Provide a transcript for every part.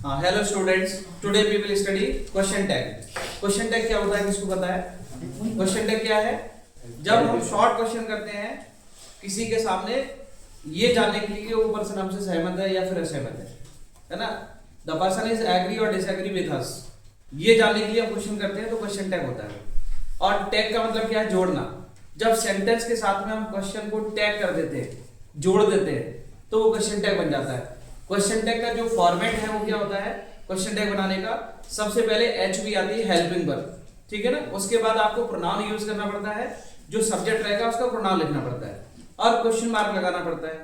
Hello students, today we will study question tag. Question tag क्या होता है, किसको पता है? क्वेश्चन टैग क्या है? जब हम शॉर्ट क्वेश्चन करते हैं किसी के सामने, ये जानने के लिए कि वो पर्सन हमसे सहमत है या फिर असहमत है ना, द पर्सन इज एग्री और डिसएग्री विद अस, ये जानने के लिए हम क्वेश्चन करते हैं तो क्वेश्चन टैग होता है। और टैग का मतलब क्या है? जोड़ना। जब सेंटेंस के साथ में हम क्वेश्चन को टैग कर देते हैं, जोड़ देते हैं, तो वो क्वेश्चन टैग बन जाता है। क्वेश्चन टैग का जो फॉर्मेट है वो क्या होता है क्वेश्चन टैग बनाने का? सबसे पहले एचवी आती है हेल्पिंग वर्ब, ठीक है ना। उसके बाद आपको प्रोनाउन यूज करना पड़ता है, जो सब्जेक्ट रहेगा उसका प्रोनाउन लिखना पड़ता है, और क्वेश्चन मार्क लगाना पड़ता है।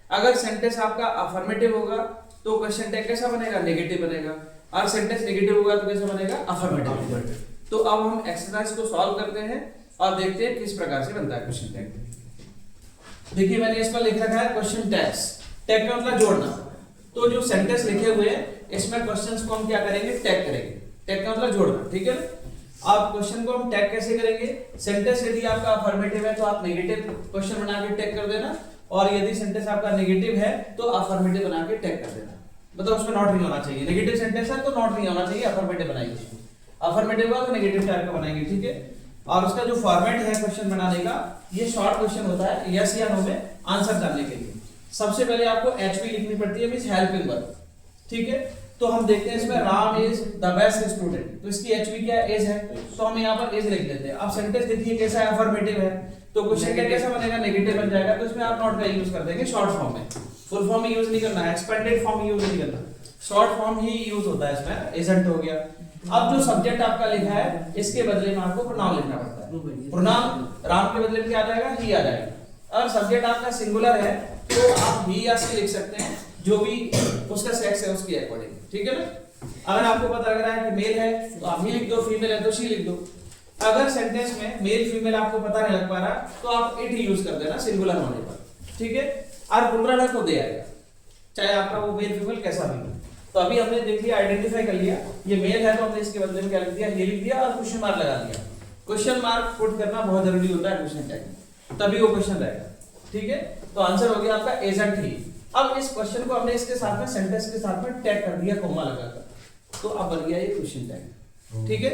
अगर सेंटेंस आपका अफर्मेटिव होगा तो क्वेश्चन टैग कैसा बनेगा? नेगेटिव बनेगा। और सेंटेंस नेगेटिव होगा तो कैसा बनेगा? अफर्मेटिव। तो अब हम एक्सरसाइज को सॉल्व करते हैं और देखते हैं किस प्रकार से बनता है क्वेश्चन टैग। देखिए मैंने इस पर लिख रखा है क्वेश्चन टैग्स। टैग का मतलब जोड़ना। तो जो सेंटेंस लिखे हुए हैं इसमें क्वेश्चंस को हम क्या करेंगे? टैग करेंगे। टैग का मतलब जोड़ना, ठीक है ना। अब क्वेश्चन को हम टैग कैसे करेंगे? सेंटेंस यदि आपका अफर्मेटिव है तो आप नेगेटिव क्वेश्चन बना के टैग कर देना, और यदि सेंटेंस आपका नेगेटिव है तो अफर्मेटिव बना के टैग कर देना। मतलब उसमें नॉट नहीं होना चाहिए। नेगेटिव सेंटेंस है तो नॉट नहीं होना चाहिए, अफर्मेटिव बनाएंगे। अफर्मेटिव हुआ तो नेगेटिव टाइप का बनाएंगे, ठीक है। और उसका जो फॉर्मेट है क्वेश्चन बनाने का, ये शॉर्ट क्वेश्चन होता है यस या नो में आंसर जानने के लिए। सबसे पहले आपको एचवी लिखनी पड़ती है, मींस हेल्पिंग वर्ब, ठीक है। तो हम देखते हैं इसमें Ram is the best student, तो इसकी एचवी क्या है? एज है, तो हम यहाँ पर एज लिख देते हैं। अब सेंटेंस देखिए कैसा है? अफर्मेटिव है, तो क्वेश्चन का कैसा बनेगा? नेगेटिव बन जाएगा। तो इसमें आप नॉट का यूज कर देंगे शॉर्ट फॉर्म में, फुल फॉर्म में यूज नहीं करना है, एक्सपेंडेड फॉर्म यूज नहीं करना, शॉर्ट फॉर्म ही यूज होता है इसमें। एजेंट हो गया। अब जो सब्जेक्ट आपका लिखा है इसके बदले में आपको प्रोनाउन लिखना पड़ता है। प्रोनाउन राम के बदले में क्या आ जाएगा? ही आ जाएगा। और सब्जेक्ट आपका सिंगुलर है तो आप ही या सी लिख सकते हैं, जो भी उसका सेक्स है उसके अकॉर्डिंग, ठीक है ना। अगर आपको पता लग रहा है कि मेल है तो आप ही लिख दो, फीमेल है तो शी लिख दो। अगर सेंटेंस में मेल फीमेल आपको पता नहीं लग पा रहा तो आप इट ही यूज कर देना सिंगुलर होने पर, ठीक है। और प्लूरल है तो दे आएगा, चाहे आपका वो मेल फीमेल कैसा भी हो। तो अभी हमने देख लिया, आइडेंटिफाई कर लिया ये मेल है तो हमने इसके बदले में क्या लिख दिया? ये लिख दिया और क्वेश्चन मार्क लगा दिया। क्वेश्चन मार्क पुट करना बहुत जरूरी होता है क्वेश्चन टैग में, तभी वो क्वेश्चन रहेगा, ठीक है। तो आंसर हो गया आपका एजेंट ही। अब इस क्वेश्चन को हमने इसके साथ में सेंटेंस के साथ में टैग कर दिया कोमा लगाकर, तो अब बन गया ये क्वेश्चन टैग, ठीक है।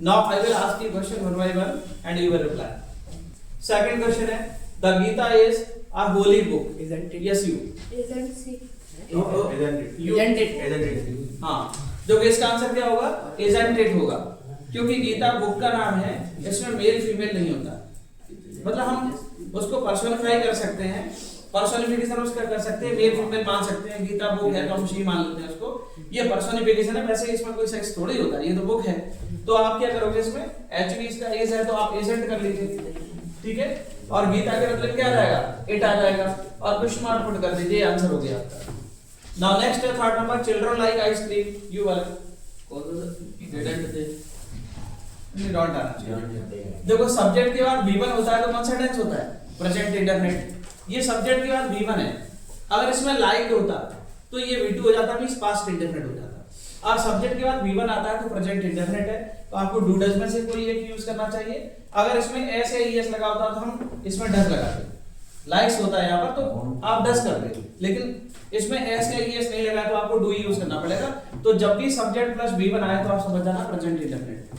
Now I will ask you question one by one and you will reply. Second question है the Gita is a holy book, isn't it? Yes you Isn't she? हाँ, जो कि इसका आंसर क्या होगा? इजंट इट होगा, क्योंकि गीता बुक का नाम है, इसमें मेल फीमेल नहीं होता। मतलब हम उसको पर्सोनिफाई कर सकते हैं, पर्सोनिफिकेशन उसका कर सकते हैं, मेल फीमेल मान सकते हैं। गीता बुक है तो हम शी मान लेते हैं उसको, ये पर्सोनिफिकेशन है। वैसे इसमें कोई सेक्स थोड़ी होता है, ये तो बुक है। तो आप क्या करोगे? इसमें एचवी इसका एज है तो आप एजेंट कर लीजिए, ठीक है। और गीता के मतलब क्या आ जाएगा? इट आ जाएगा, और क्वेश्चन मार्क पुट कर दीजिए, आंसर हो गया आपका। नाउ नेक्स्ट है third number, children like ice cream, you वाला कौन सा डिडेंट थे? नहीं, डोंट आना चाहिए। देखो सब्जेक्ट के बाद V1 होता है तो कौन सा टेंस होता है? Present indefinite. ये सब्जेक्ट के बाद V1 है, अगर इसमें लाइक होता तो ये V2 हो जाता, मींस पास्ट इंडेफिनिट हो जाता। और सब्जेक्ट के बाद V1 आता है तो प्रेजेंट इंडेफिनिट है, तो आपको डू डज में से कोई एक यूज करना चाहिए। अगर इसमें एस या ईएस लगा होता तो हम इसमें डज लगाते। लाइक्स होता है यहाँ पर तो आप डज कर देते, लेकिन इसमें एस या ईएस नहीं लगा तो आपको डू यूज करना पड़ेगा। तो जब भी सब्जेक्ट प्लस V1 आए तो आप समझ जाना प्रेजेंट इंडेफिनिट,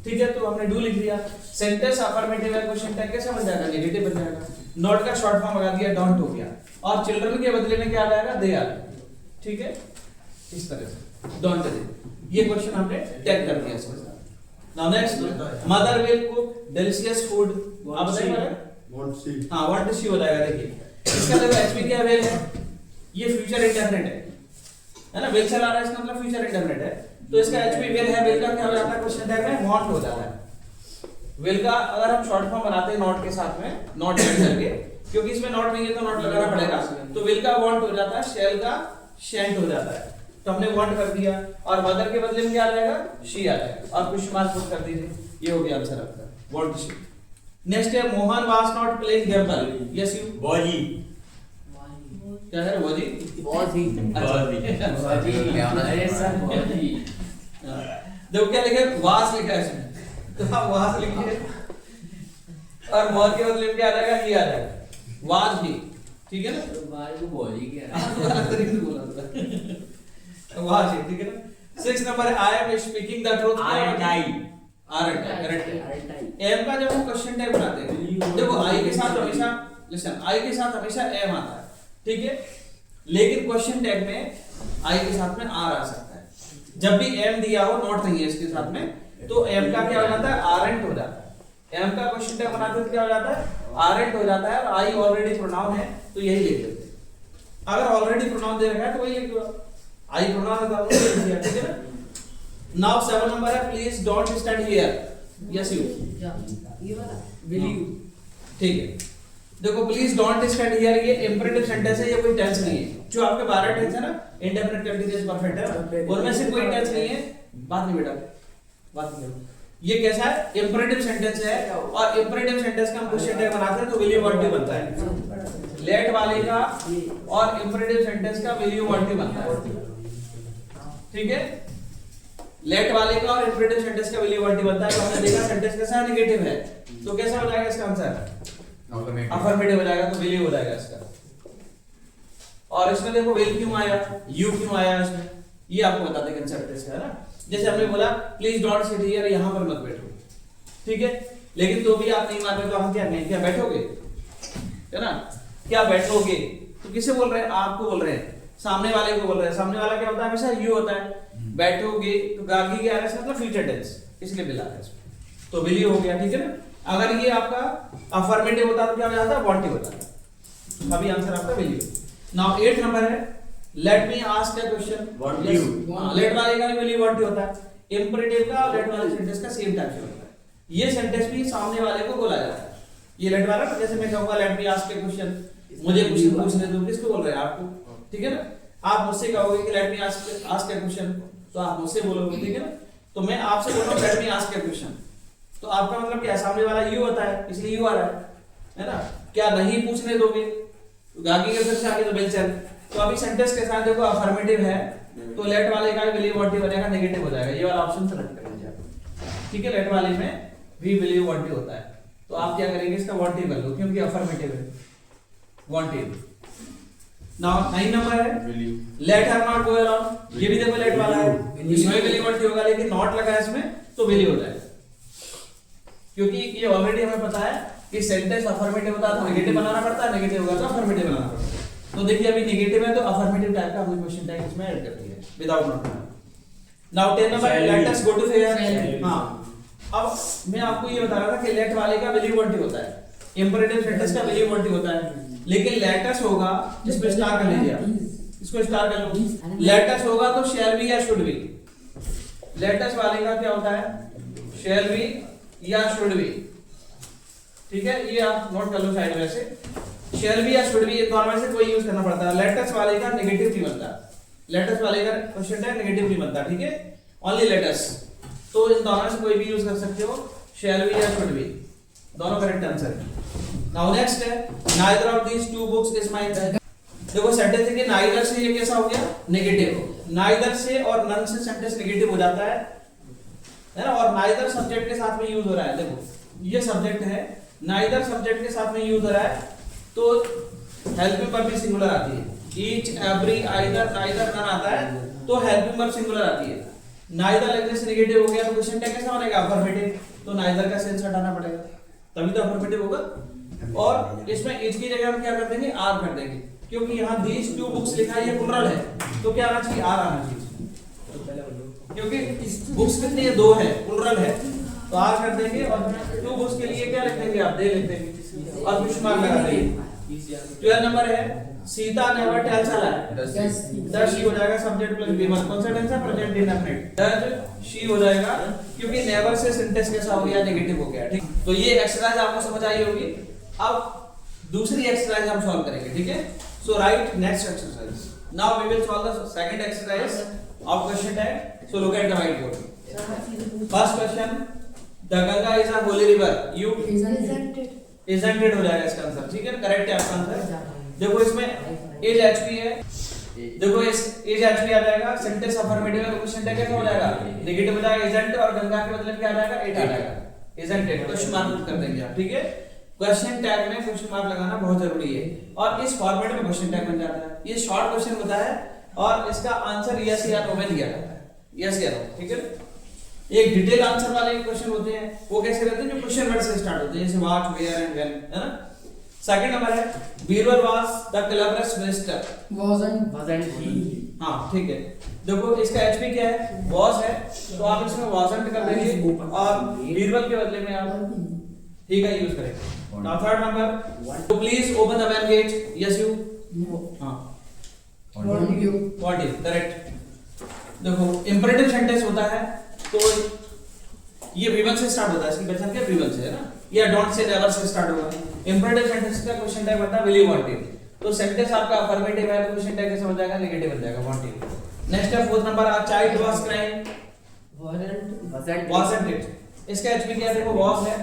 ठीक है। तो हमने डू लिख दिया। सेंटेंस अफर्मेटिव है, क्वेश्चन टैग कैसे बन जाएगा? नेगेटिव बन जाएगा। नॉट का शॉर्ट फॉर्म लगा दिया, डोंट हो गया। और चिल्ड्रन के बदले में क्या आ जाएगा? दे आ जाएगा, ठीक है। इस तरह से डोंट दे, ये क्वेश्चन हमने टैग कर दिया इसके साथ। Now next, mother will cook delicious food, आप बताइए मदर वांट सी। हां, वांट सी हो जाएगा। देखिए इसका देखो एचपी क्या विल है, ये फ्यूचर इंडेफिनिट है ना, विल चला रहा है, इसका मतलब फ्यूचर इंडेफिनिट है, तो इसका एचपी विल है। विल का क्या हो जाता है क्वेश्चन टैग में? वांट हो जाता है। विल का अगर हम शॉर्ट फॉर्म बनाते हैं नॉट के साथ में, नॉट ऐड करके, क्योंकि इसमें नॉट नहीं है तो नॉट लगाना पड़ेगा, तो विल का वांट हो जाता है, शेल का शेंट हो जाता है। तो हमने वांट कर दिया, और मदर के बदले में क्या आ जाएगा? शी आ जाएगा, और क्वेश्चन मार्क पुट कर दीजिए, ये हो गया आंसर आपका, वांट शी। नेक्स्ट है Mohan was not playing gamble, yes you? Was he. क्या है? वॉजी? Body. बॉजी। अरे सर body. देखो क्या लिखा है? वास लिखा है इसमें, तो आप वास लिखिए, और मोहन के बदले में क्या आ जाएगा? ही आ जाएगा, वाज ही, ठीक है ना। तो बाहर को body क्या है? अलग तरीके से बोला था। वहां से, ठीक है ना। 6 number I am speaking the truth, aren't I correct है। एम का जब हम क्वेश्चन टैग बनाते हैं, देखो आई के साथ हमेशा, लिसन, आई के साथ हमेशा एम आता है, ठीक है, लेकिन क्वेश्चन टैग में आई के साथ में आर आ सकता है। जब भी एम दिया हो, नॉट नहीं है इसके साथ में, तो एम का क्या हो जाता है, आरंट हो जाता है। एम का क्वेश्चन टैग बनाते हैं क्या हो जाता है, आरंट हो जाता है, और आई ऑलरेडी प्रोनाउन है तो यही लिख देते हैं। अगर ऑलरेडी प्रोनाउन दे रखा है तो वही लिख दो, आई प्रोनाउन था वो लिख दिया, ठीक है ना। नाउ 7 नंबर है, please don't stand here, yes you, will you, ठीक है। देखो प्लीज डोंट स्टैंड हियर, ये इंपेरेटिव सेंटेंस है, ये कोई टेंस नहीं है। जो आपके 12 टेंस है ना, इंडेफिनिट कंटीन्यूअस परफेक्ट है, उनमें से कोई टेंस नहीं है। बात नहीं बेटा, बात नहीं। ये कैसा है, इंपेरेटिव सेंटेंस है, और इंपेरेटिव सेंटेंस का हम क्वेश्चन टैग बनाते हैं तो विल यू वांट टू बनता है। लेट वाले का और इंपेरेटिव सेंटेंस का विल यू वांट टू बनता है, ठीक है। लेट वाले का और इंपेरेटिव सेंटेंस का विल यू वांट टू बनता है। तो हमने देखा सेंटेंस कैसा नेगेटिव है, तो कैसा हो जाएगा इसका आंसर, अफर्मेटिव हो जाएगा, तो विल यू हो जाएगा इसका। और इसमें देखो विल क्यों आया, यू क्यों आया इसमें, ये आपको बताते हैं कंसेप्ट इसका, है ना। जैसे हमने बोला प्लीज डोंट सिट हियर, यहां पर मत बैठो, ठीक है, लेकिन तो भी आप नहीं मान रहे, तो हम क्या कहें, क्या बैठोगे, है ना, क्या बैठोगे, तो किसे बोल रहे हैं, आपको बोल रहे हैं, सामने वाले को बोल रहे हैं। सामने वाला क्या होता है, हमेशा यू होता है। बैठोगे तो गागी क्या है, मतलब फ्यूचर टेंस, इसलिए मिला है इसमें, तो विल यू हो गया, ठीक है ना। अगर ये आपका अफर्मेटिव होता तो क्या हो जाता, वांटिव होता। अभी आंसर आपका विल यू। नाउ 8 नंबर है, let me ask a question, Want you। Let वाले का भी विल यू वांट होता है। इंपेरेटिव का और लेट वाले सेंटेंस का सेम टाइप से होता है। ये सेंटेंस भी सामने वाले को बोला जाता है। ये लेट वाला, जैसे मैं कहूंगा late me ask a question, मुझे क्वेश्चन पूछने दो, किसको बोल रहे हैं, आपको, ठीक है ना। आप मुझसे कहोगे कि late me ask a question, तो आप मुझसे बोलोगे, ठीक है ना। तो मैं आपसे बोल रहा हूं late me ask a question, तो आपका मतलब क्या है, सामने वाला यू होता है, इसलिए यू आ रहा है ना। क्या नहीं पूछने दोगे, तो गागी के फिर से आगे तो बिल चल। तो अभी सेंटेंस के साथ देखो अफर्मेटिव है, तो लेट वाले का विल यू वांट टू बनेगा, नेगेटिव हो जाएगा। ये वाला ऑप्शन सेलेक्ट कर लीजिए आप, ठीक है। लेट वाले में भी विल यू वांट टू होता है, तो आप क्या करेंगे, इसका वांट टू कर लो, क्योंकि अफर्मेटिव है, वांट टू। नाउ 9 नंबर है, let her not go around, ये भी देखो लेट वाला है, इसमें विल यू वांट टू होगा, लेकिन नॉट लगा है इसमें, तो विल यू हो जाएगा, क्योंकि ये ऑलरेडी हमें पता है कि सेंटेंस अफर्मेटिव होता है तो नेगेटिव बनाना पड़ता है, नेगेटिव होगा तो अफर्मेटिव बनाना पड़ता है। तो देखिए अभी नेगेटिव है तो अफर्मेटिव टाइप का हमने क्वेश्चन टैग इसमें ऐड कर दिया है without not. Now 10 number, let us go to fair. हां, अब मैं आपको ये बता रहा था कि लेट वाले का विल यू वांट टू होता है, इंपेरेटिव सेंटेंस का विल यू वांट टू होता है, लेकिन लेट अस होगा, इस पे स्टार कर लीजिए आप, इसको स्टार कर लो। लेट अस होगा तो शैल बी या शुड बी, लेट अस वाले का क्या होता है, शैल बी या शुड बी, ठीक है। ये आप नोट कर लो साइड में से, शैल बी या शुड बी, इन दोनों में से कोई यूज करना पड़ता है। लेट अस वाले का नेगेटिव नहीं बनता, लेट अस वाले का क्वेश्चन टैग नेगेटिव नहीं बनता, ठीक है, ओनली लेट अस। तो इन दोनों में से कोई भी यूज कर सकते हो, शैल बी या शुड बी, दोनों करेक्ट आंसर है। नाउ नेक्स्ट है, neither of these two books is mine. देखो सेंटेंस है कि नाइदर से ये कैसा हो गया, नेगेटिव, नाइदर से और नन से सेंटेंस नेगेटिव हो जाता है ना। और नाइदर सब्जेक्ट के साथ में यूज हो रहा है, देखो ये सब्जेक्ट है, नाइदर सब्जेक्ट के साथ में यूज हो रहा है, तो हेल्पिंग वर्ब भी सिंगुलर आती है। Each, every, either, neither, none आता है तो हेल्पिंग वर्ब सिंगुलर आती है। नाइदर लगने से नेगेटिव हो गया तो क्वेश्चन टैग कैसा बनेगा, अफर्मेटिव, तो नाइदर का सेंस हटाना पड़ेगा, तभी तो अफर्मेटिव होगा। और इसमें ईच की जगह हम क्या कर देंगे, आर कर देंगे, क्योंकि यहाँ दीस टू बुक्स लिखा है, ये प्लुरल है, तो क्या आना चाहिए, आर आना चाहिए, क्योंकि बुक्स कितनी है, 2 है, प्लुरल है, तो आर कर देंगे। और 2 बुक्स के लिए क्या लिख देंगे आप, दे लिख देंगे और क्वेश्चन मार्क लगा देंगे। 12 नंबर है, Sita never tells a lie, does she हो जाएगा सब्जेक्ट प्लस V1, कौन सा टेंस है, प्रेजेंट इंडेफिनिट, डज शी हो जाएगा, क्योंकि नेवर से सेंटेंस कैसा हो गया, नेगेटिव हो गया, ठीक। तो ये एक्सरसाइज आपको समझ आई होगी। अब दूसरी एक्सरसाइज हम सॉल्व करेंगे, ठीक है। So right next exercise, now we will solve the second exercise of question tag. So look at the white board. First question, the Ganga is a holy river, you isn't it हो जाएगा इसका answer, ठीक है, correct है आपका answer. देखो इसमें as HP है, देखो इस एज एचपी आ जाएगा, सेंटेंस अफर्मेटिव है, क्वेश्चन टैग कैसा हो जाएगा, नेगेटिव हो जाएगा, isn't, और गंगा के बदले क्या आ जाएगा, इट आ जाएगा, isn't it, क्वेश्चन मार्क कर देंगे आप, ठीक है। क्वेश्चन टैग में क्वेश्चन मार्क लगाना बहुत जरूरी है, और इस फॉर्मेट में क्वेश्चन टैग बन जाता है। ये शॉर्ट क्वेश्चन होता है और इसका आंसर यस या नो में दिया जाता है, यस या नो, ठीक है। एक डिटेल आंसर वाले क्वेश्चन होते हैं, वो कैसे रहते हैं, जो क्वेश्चन वर्ड से स्टार्ट होते हैं, जैसे व्हाट, वेयर एंड व्हेन, है ना। सेकंड नंबर है Birbal was the cleverest minister. wasn't he हाँ ठीक है, देखो इसका एचपी क्या है, वॉज है, तो आप इसमें वाजंट कर देंगे और बीरबल के बदले में आप ही का यूज करेंगे। नाउ थर्ड नंबर, तो please open the main gate, yes you, हाँ want you what is correct. देखो इंपरेटिव सेंटेंस होता है तो ये V1 से स्टार्ट होता है, इसकी पहचान क्या V1 से है ना, या don't say never say start होगा। इंपरेटिव सेंटेंस का क्वेश्चन टैग बनता है विल यू वांट इट, तो सेंटेंस आपका अफर्मेटिव है तो क्वेश्चन टैग कैसे बन जाएगा, नेगेटिव बन जाएगा, वांट इट। नेक्स्ट है fourth number, a child was crying, wasn't it। इसका एचपी क्या है, देखो was है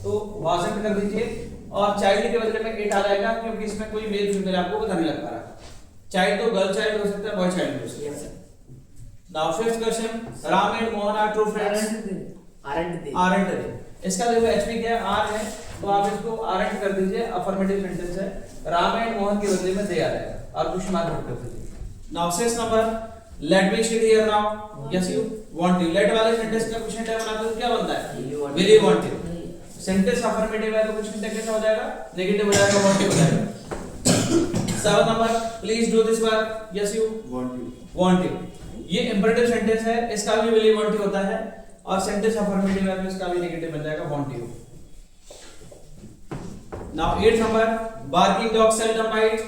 तो wasn't कर दीजिए और चाइल्ड के बदले में it आ जाएगा, क्योंकि इसमें कोई मेल फीमेल आपको पता नहीं लग पा रहा। चाइल्ड तो गर्ल चाइल्ड हो सकता है, बॉय चाइल्ड हो सकता है। Now fifth question, Ram and Mohan are true friends, aren't they। इसका देखो एचपी क्या है, आर है, तो आप इसको aren't कर दीजिए, अफर्मेटिव सेंटेंस है, राम एंड मोहन के बदले में दे आ जाएगा और क्वेश्चन मार्क कर दीजिए। Now sixth number, let me sit here now, yes you want you. Let वाले सेंटेंस का क्वेश्चन टैग बनाते हो क्या बनता है, will you want you. Sentence affirmative है तो क्वेश्चन टैग कैसा हो जाएगा, नेगेटिव हो जाएगा, वांट यू हो जाएगा। Seven number, please do this work, yes you want you. ये इंपरेटिव सेंटेंस है, इसका भी विल यू वांट यू होता है और सेंटेंस अफर्मेटिव है तो इसका भी नेगेटिव बन जाएगा, won't you. Now eight number, barking dog seldom bite,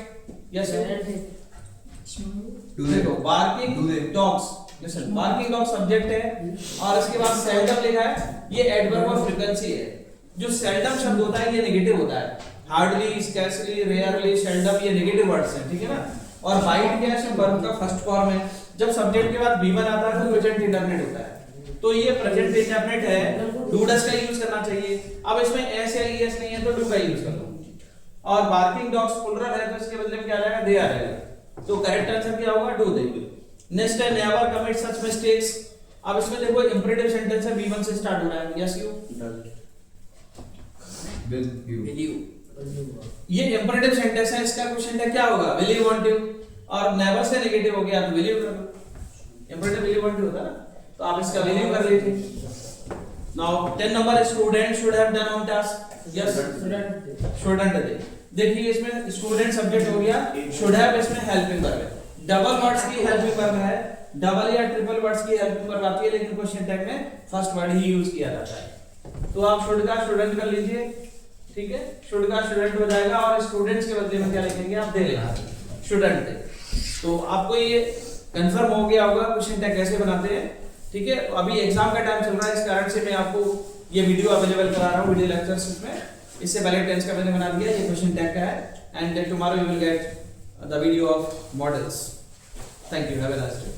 yes you. देखो barking dogs, listen, barking dog subject है और इसके बाद सेल्डम लिखा है, ये एडवर्ब ऑफ फ्रीक्वेंसी है। जो सेल्डम शब्द होता है ये नेगेटिव होता है, हार्डली, स्कैर्सली, रेयरली, सेल्डम, ये नेगेटिव वर्ड्स हैं, ठीक है ना। और बाइट क्या है, वर्ब का फर्स्ट फॉर्म है। जब सब्जेक्ट के बाद V1 आता है तो प्रेजेंट इंडेफिनिट होता है, तो ये प्रेजेंट इंडेफिनिट है, डू डस का यूज करना चाहिए। अब इसमें एस या ईएस नहीं है तो डू का यूज कर लो। और बार्किंग डॉग्स प्लुरल है तो इसके बदले में क्या आ जाएगा, दे आ जाएगा, तो करेक्ट आंसर क्या होगा, डू दे। नेक्स्ट है नेवर कमिट सच मिस्टेक्स। अब इसमें देखो इंपरेटिव सेंटेंस है, V1 से स्टार्ट हो रहा है, यस यू will you ये इंपरेटिव सेंटेंस है, इसका क्वेश्चन टैग क्या होगा, विल यू वांट यू, और नेवर से नेगेटिव हो गया तो विल यू कर लो। Imperative will you want you होता है ना, तो आप इसका विल यू कर लीजिए। Now 10 number, student should have done on task, yes shouldn't they. देखिए इसमें स्टूडेंट सब्जेक्ट हो गया, शुड हैव इसमें हेल्पिंग वर्ब है, डबल वर्ड्स की हेल्पिंग वर्ब है, डबल या ट्रिपल वर्ड्स की हेल्पिंग वर्ब आती है, लेकिन क्वेश्चन टैग में फर्स्ट वर्ड ही यूज किया जाता है, तो आप शुड का स्टूडेंट कर लीजिए, ठीक है। शुड का स्टूडेंट हो जाएगा और स्टूडेंट्स के बदले में क्या लिखेंगे, आप दे लेना, स्टूडेंट दे। तो आपको ये कंफर्म हो गया होगा क्वेश्चन टैग कैसे बनाते हैं, ठीक है। अभी एग्जाम का टाइम चल रहा है, इस कारण से मैं आपको ये वीडियो अवेलेबल करा रहा हूँ, वीडियो लेक्चर्स में। इससे पहले टेंस का मैंने बना दिया, ये क्वेश्चन टैग का है, and tomorrow you will get the video of models. Thank you, have a nice day.